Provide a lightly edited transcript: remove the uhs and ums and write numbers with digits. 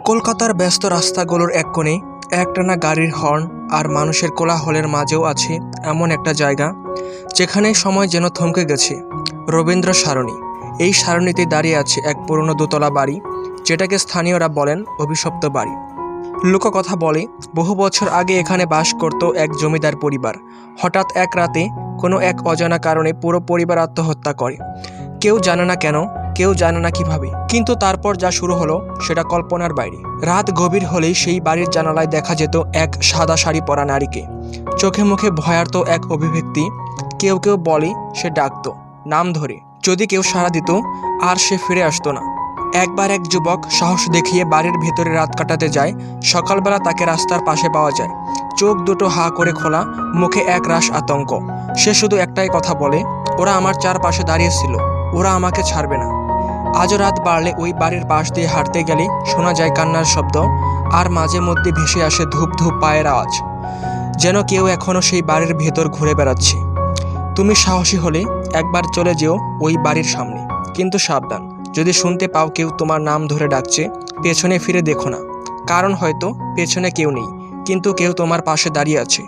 কলকাতার ব্যস্ত রাস্তাগুলোর এক কোণে একটানা গাড়ির হর্ন আর মানুষের কোলাহলের মাঝেও আছে এমন একটা জায়গা যেখানে সময় যেন থমকে গেছে। রবীন্দ্র সারণী। এই সারণীতে দাঁড়িয়ে আছে এক পুরনো দোতলা বাড়ি, যেটাকে স্থানীয়রা বলেন অভিশপ্ত বাড়ি। লোককথা বলে বহু বছর আগে এখানে বাস করত এক জমিদার পরিবার। হঠাৎ এক রাতে কোনো এক অজানা কারণে পুরো পরিবার আত্মহত্যা করে। কেউ জানে না কেন, কেউ জানে না কিভাবে, কিন্তু তারপর যা শুরু হলো সেটা কল্পনার বাইরে। রাত গভীর হলেই সেই বাড়ির জানালায় দেখা যেত এক সাদা শাড়ি পরা নারীকে, চোখে মুখে ভয়ার্ত এক অভিব্যক্তি। কেউ কেউ বলে সে ডাকতো নাম ধরে, যদি কেউ সাড়া দিত আর সে ফিরে আসতো না। একবার এক যুবক সাহস দেখিয়ে বাড়ির ভেতরে রাত কাটাতে যায়। সকালবেলা তাকে রাস্তার পাশে পাওয়া যায়, চোখ দুটো হা করে খোলা, মুখে এক রাশ আতঙ্ক। সে শুধু একটাই কথা বলে, ওরা আমার চারপাশে দাঁড়িয়েছিল, ওরা আমাকে ছাড়বে না। আজও রাত বাড়লে ওই বাড়ির পাশ দিয়ে হাঁটতে গেলে শোনা যায় কান্নার শব্দ, আর মাঝে মধ্যে ভেসে আসে ধূপ ধূপ পায়ের আওয়াজ, যেন কেউ এখনো সেই বাড়ির ভেতর ঘুরে বেড়াচ্ছে। তুমি সাহসী হলে একবার চলে যেও ওই বাড়ির সামনে, কিন্তু সাবধান, যদি শুনতে পাও কেউ তোমার নাম ধরে ডাকছে, পেছনে ফিরে দেখো না, কারণ হয়তো পেছনে কেউ নেই, কিন্তু কেউ তোমার পাশে দাঁড়িয়ে আছে।